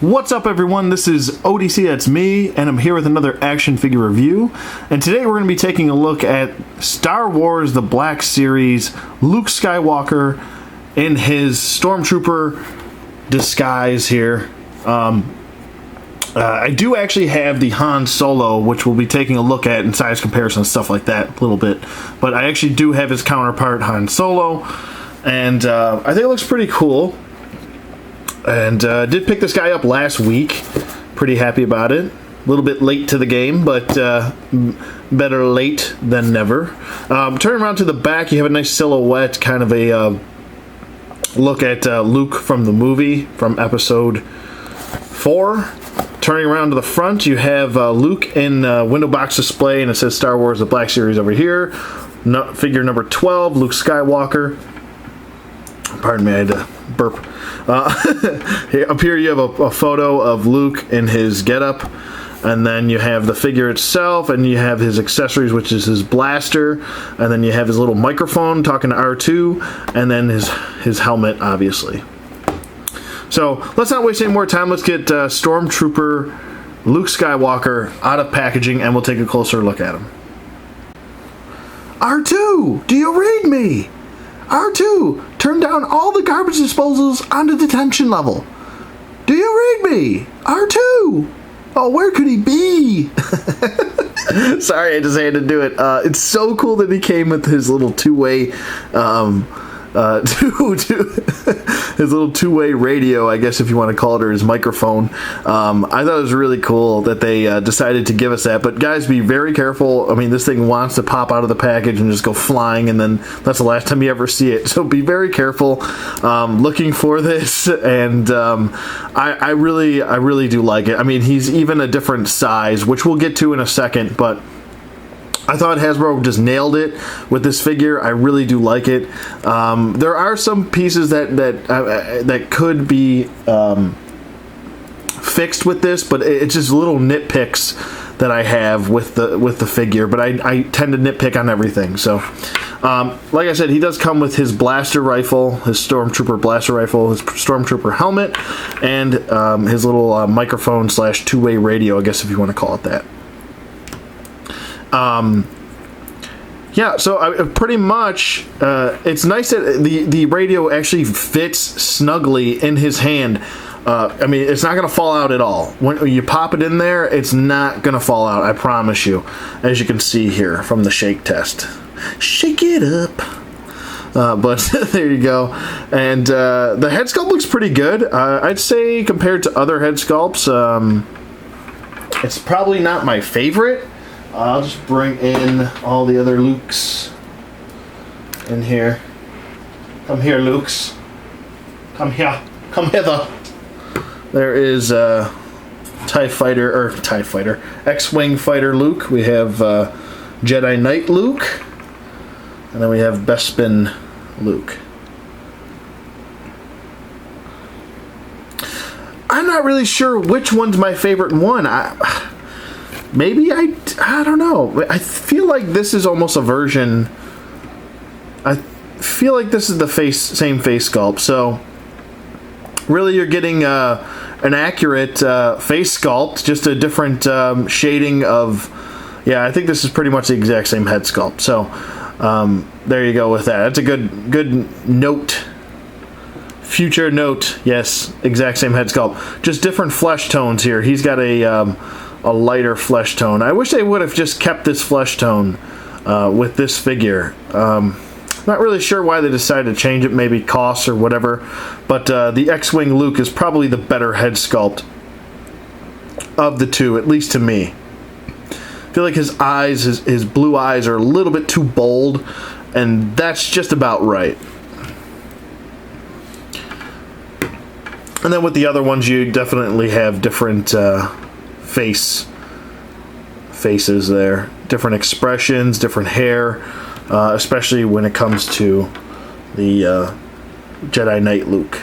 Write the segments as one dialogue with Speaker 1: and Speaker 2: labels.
Speaker 1: What's up, everyone? This is ODC, that's me, and I'm here with another action figure review. And today we're going to be taking a look at Star Wars The Black Series, Luke Skywalker in his Stormtrooper disguise here. I do actually have the Han Solo, which we'll be taking a look at in size comparison and stuff like that a little bit. But I actually do have his counterpart, Han Solo, and I think it looks pretty cool. And did pick this guy up last week. Pretty happy about it. A little bit late to the game, but better late than never. Turn around to the back, you have a nice silhouette, kind of a look at Luke from the movie, from episode 4. Turning around to the front, you have Luke in window box display, and it says Star Wars The Black Series over here. Figure number 12, Luke Skywalker. Pardon me, I had to burp. Up here you have a photo of Luke in his getup, and then you have the figure itself, and you have his accessories, which is his blaster, and then you have his little microphone talking to R2, and then his helmet, obviously. So let's not waste any more time. Let's get Stormtrooper Luke Skywalker out of packaging, and we'll take a closer look at him. R2, do you read me? R2, turn down all the garbage disposals on the detention level. Do you read me? R2! Oh, where could he be? Sorry, I just had to do it. It's so cool that he came with his little two-way his little two-way radio, I guess if you want to call it, or his microphone. I thought it was really cool that they decided to give us that. But guys, be very careful. I mean, this thing wants to pop out of the package and just go flying, and then that's the last time you ever see it. So be very careful looking for this. And I really do like it. I mean, he's even a different size, which we'll get to in a second, but I thought Hasbro just nailed it with this figure. I really do like it. There are some pieces that could be fixed with this, but it's just little nitpicks that I have with the figure. But I tend to nitpick on everything. So, like I said, he does come with his blaster rifle, his Stormtrooper blaster rifle, his Stormtrooper helmet, and his little microphone / two-way radio, I guess if you want to call it that. Yeah, so pretty much, it's nice that the radio actually fits snugly in his hand. I mean, it's not going to fall out at all. When you pop it in there, it's not going to fall out, I promise you, as you can see here from the shake test. Shake it up. But there you go. And the head sculpt looks pretty good. I'd say compared to other head sculpts, it's probably not my favorite. I'll just bring in all the other Lukes in here. Come here, Lukes. Come here. Come hither. There is TIE Fighter, X-Wing Fighter Luke. We have Jedi Knight Luke. And then we have Bespin Luke. I'm not really sure which one's my favorite one. Maybe I don't know. I feel like this is almost a version. I feel like this is the same face sculpt. So really, you're getting an accurate face sculpt, just a different shading of. Yeah, I think this is pretty much the exact same head sculpt. So there you go with that. That's a good note. Future note. Yes, exact same head sculpt. Just different flesh tones here. He's got a lighter flesh tone. I wish they would have just kept this flesh tone with this figure. Not really sure why they decided to change it, maybe costs or whatever, but the X-Wing Luke is probably the better head sculpt of the two, at least to me. I feel like his eyes, his blue eyes are a little bit too bold, and that's just about right. And then with the other ones, you definitely have different faces there, different expressions, different hair, especially when it comes to the Jedi Knight Luke,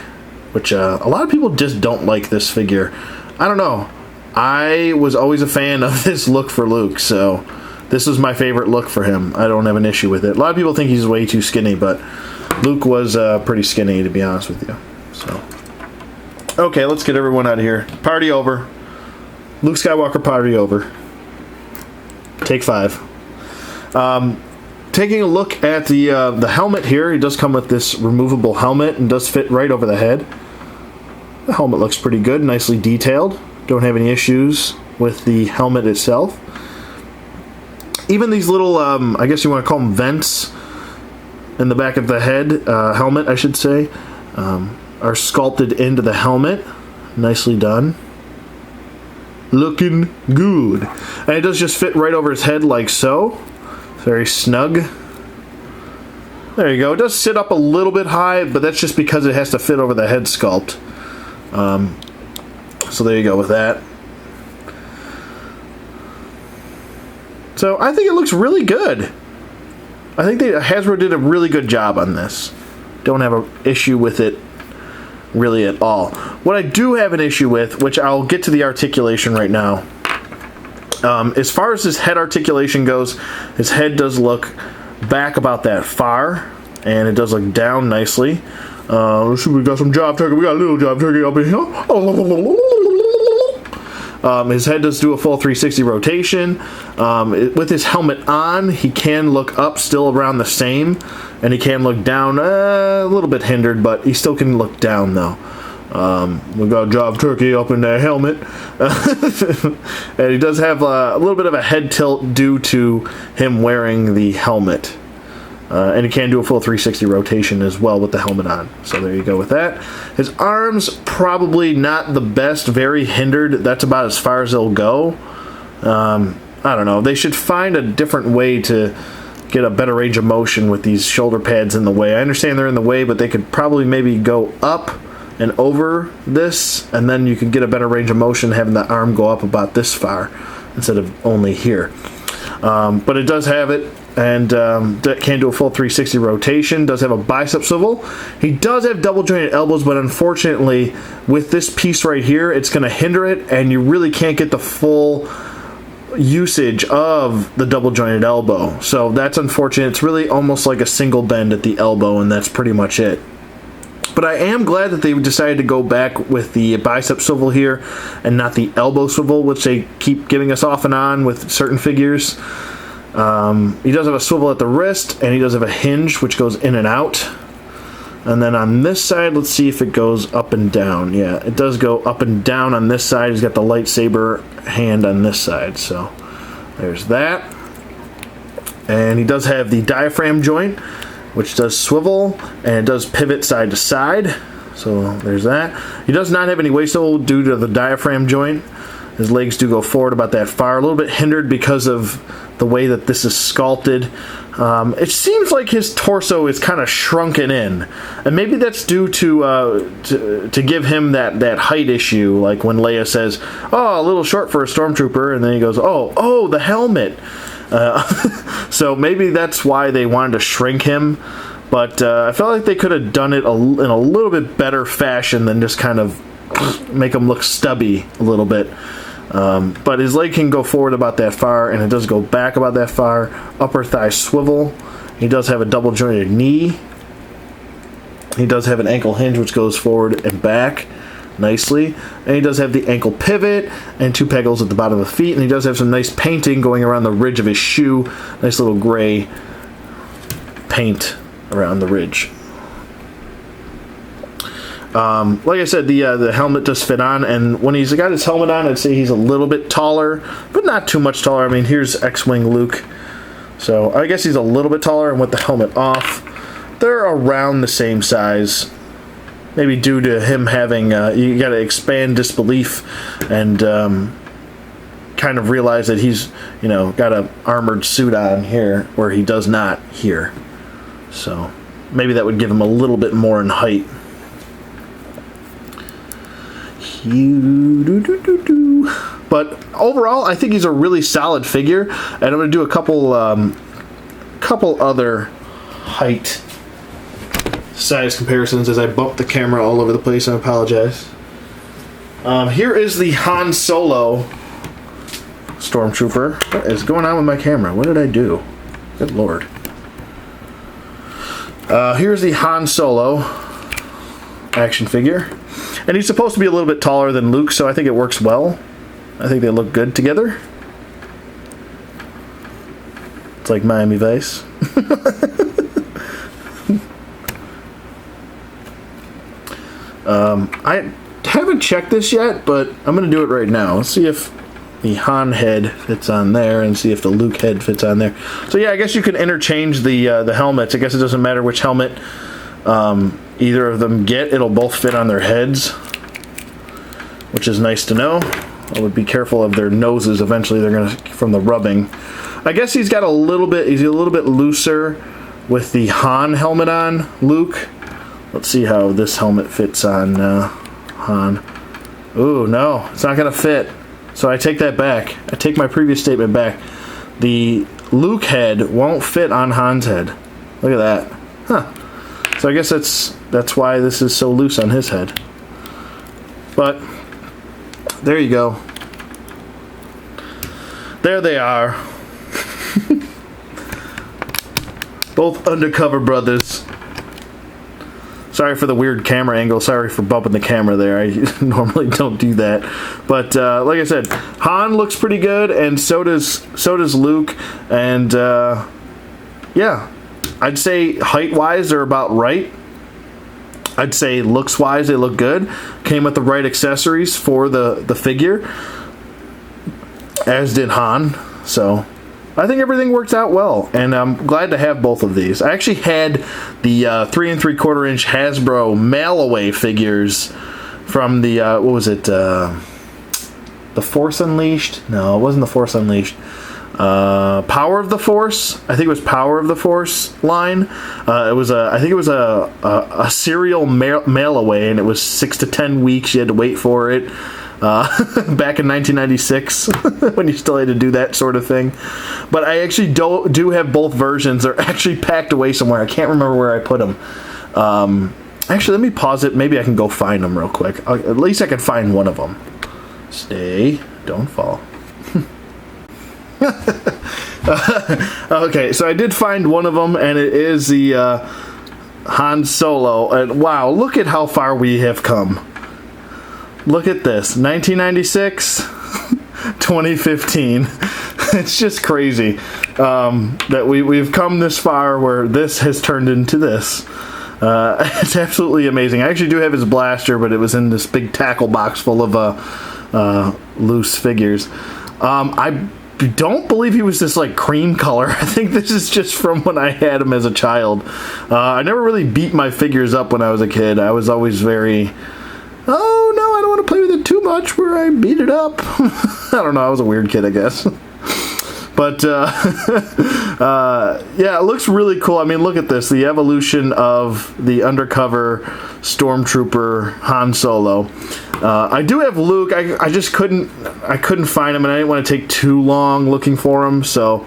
Speaker 1: which a lot of people just don't like this figure. I don't know. I was always a fan of this look for Luke, so this is my favorite look for him. I don't have an issue with it. A lot of people think he's way too skinny, but Luke was pretty skinny, to be honest with you. So Okay, let's get everyone out of here. Party over. Luke Skywalker party over. Take 5. Taking a look at the helmet here, he does come with this removable helmet and does fit right over the head. The helmet looks pretty good, nicely detailed. Don't have any issues with the helmet itself. Even these little, I guess you want to call them vents in the back of the head, helmet I should say, are sculpted into the helmet. Nicely done. Looking good. And it does just fit right over his head like so. Very snug. There you go. It does sit up a little bit high, but that's just because it has to fit over the head sculpt. So there you go with that. So I think it looks really good. I think Hasbro did a really good job on this. Don't have an issue with it really at all. What I do have an issue with, which I'll get to the articulation right now. As far as his head articulation goes, his head does look back about that far, and it does look down nicely. Let's see, we got some job turkey. We got a little job turkey up in here. His head does do a full 360 rotation. With his helmet on, he can look up still around the same, and he can look down a little bit hindered, but he still can look down though. We got job turkey up in that helmet. And he does have a little bit of a head tilt due to him wearing the helmet. And he can do a full 360 rotation as well with the helmet on. So there you go with that. His arms, probably not the best, very hindered. That's about as far as they'll go. I don't know. They should find a different way to get a better range of motion with these shoulder pads in the way. I understand they're in the way, but they could probably maybe go up and over this, and then you could get a better range of motion having the arm go up about this far instead of only here. But it does have it, and that can do a full 360 rotation. Does have a bicep swivel. He does have double jointed elbows, but unfortunately with this piece right here, it's going to hinder it, and you really can't get the full usage of the double jointed elbow. So that's unfortunate. It's really almost like a single bend at the elbow, and that's pretty much it. But I am glad that they decided to go back with the bicep swivel here and not the elbow swivel, which they keep giving us off and on with certain figures. He does have a swivel at the wrist, and he does have a hinge which goes in and out. And then on this side, let's see if it goes up and down. Yeah, it does go up and down on this side. He's got the lightsaber hand on this side, so there's that. And he does have the diaphragm joint, which does swivel, and it does pivot side to side. So there's that. He does not have any waist swivel due to the diaphragm joint. His legs do go forward about that far, a little bit hindered because of the way that this is sculpted. It seems like his torso is kind of shrunken in, and maybe that's due to give him that height issue, like when Leia says, "Oh, a little short for a stormtrooper," and then he goes, "Oh, the helmet." So maybe that's why they wanted to shrink him, but I felt like they could have done it in a little bit better fashion than just kind of make him look stubby a little bit. But his leg can go forward about that far, and it does go back about that far. Upper thigh swivel. He does have a double jointed knee. He does have an ankle hinge which goes forward and back nicely, and he does have the ankle pivot and 2 pegals at the bottom of the feet, and he does have some nice painting going around the ridge of his shoe. Nice little gray paint around the ridge. Like I said, the helmet does fit on, and when he's got his helmet on, I'd say he's a little bit taller, but not too much taller. I mean, here's X-Wing Luke, so I guess he's a little bit taller, and with the helmet off, they're around the same size. Maybe due to him having, you got to expand disbelief and kind of realize that he's, got an armored suit on here where he does not here. So maybe that would give him a little bit more in height. But overall, I think he's a really solid figure, and I'm going to do a couple other height size comparisons as I bump the camera all over the place. I apologize. Here is the Han Solo Stormtrooper. What is going on with my camera? What did I do? Good lord. Here's the Han Solo action figure. And he's supposed to be a little bit taller than Luke, so I think it works well. I think they look good together. It's like Miami Vice. I haven't checked this yet, but I'm going to do it right now. Let's see if the Han head fits on there and see if the Luke head fits on there. So yeah, I guess you can interchange the helmets. I guess it doesn't matter which helmet either of them get. It'll both fit on their heads, which is nice to know. I would be careful of their noses. Eventually they're going to, from the rubbing. I guess he's a little bit looser with the Han helmet on Luke. Let's see how this helmet fits on Han. Ooh, no, it's not going to fit. So I take that back. I take my previous statement back. The Luke head won't fit on Han's head. Look at that. Huh. So I guess that's why this is so loose on his head. But there you go. There they are. Both undercover brothers. Sorry for the weird camera angle. Sorry for bumping the camera there. I normally don't do that. But like I said, Han looks pretty good, and so does Luke. And yeah, I'd say height-wise they're about right. I'd say looks-wise they look good. Came with the right accessories for the figure, as did Han. So I think everything worked out well, and I'm glad to have both of these. I actually had the 3 3/4 inch Hasbro mail-away figures from the, what was it, the Force Unleashed? No, it wasn't the Force Unleashed. Power of the Force? I think it was Power of the Force line. I think it was a serial mail-away, and it was 6 to 10 weeks. You had to wait for it. Back in 1996 when you still had to do that sort of thing. But I actually do have both versions. They're actually packed away somewhere. I can't remember where I put them. Actually, let me pause it. Maybe I can go find them real quick. At least I can find one of them. Stay. Don't fall. Okay, so I did find one of them, and it is the Han Solo. And wow, look at how far we have come. Look at this, 1996, 2015. It's just crazy that we've come this far where this has turned into this. It's absolutely amazing. I actually do have his blaster, but it was in this big tackle box full of loose figures. I don't believe he was this like cream color. I think this is just from when I had him as a child. I never really beat my figures up when I was a kid. I was always very... oh no, I don't want to play with it too much where I beat it up. I don't know, I was a weird kid, I guess. But yeah, it looks really cool. I mean, look at this, the evolution of the undercover Stormtrooper Han Solo. I do have Luke. I just couldn't find him, and I didn't want to take too long looking for him, so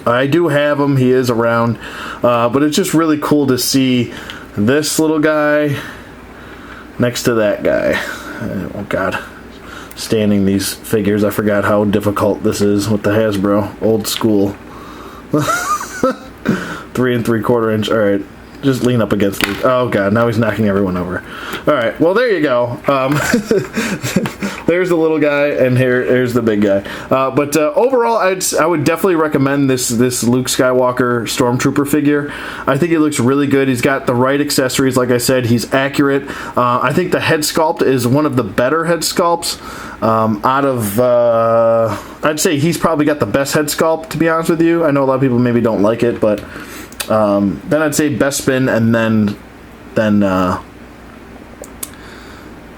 Speaker 1: I do have him. He is around. But it's just really cool to see this little guy next to that guy. Oh god, standing these figures. I forgot how difficult this is with the Hasbro. Old school. 3 3/4 inch. Alright, just lean up against Luke. Oh god, now he's knocking everyone over. Alright, well there you go. There's the little guy, and here's the big guy. But overall, I would definitely recommend this Luke Skywalker Stormtrooper figure. I think he looks really good. He's got the right accessories, like I said. He's accurate. I think the head sculpt is one of the better head sculpts out of... I'd say he's probably got the best head sculpt, to be honest with you. I know a lot of people maybe don't like it, but then I'd say Bespin, and then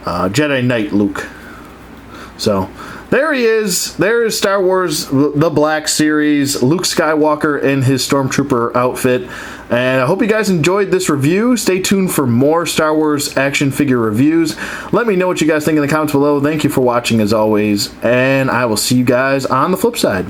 Speaker 1: Jedi Knight Luke. So there he is. There is Star Wars The Black Series, Luke Skywalker in his Stormtrooper outfit. And I hope you guys enjoyed this review. Stay tuned for more Star Wars action figure reviews. Let me know what you guys think in the comments below. Thank you for watching as always, and I will see you guys on the flip side.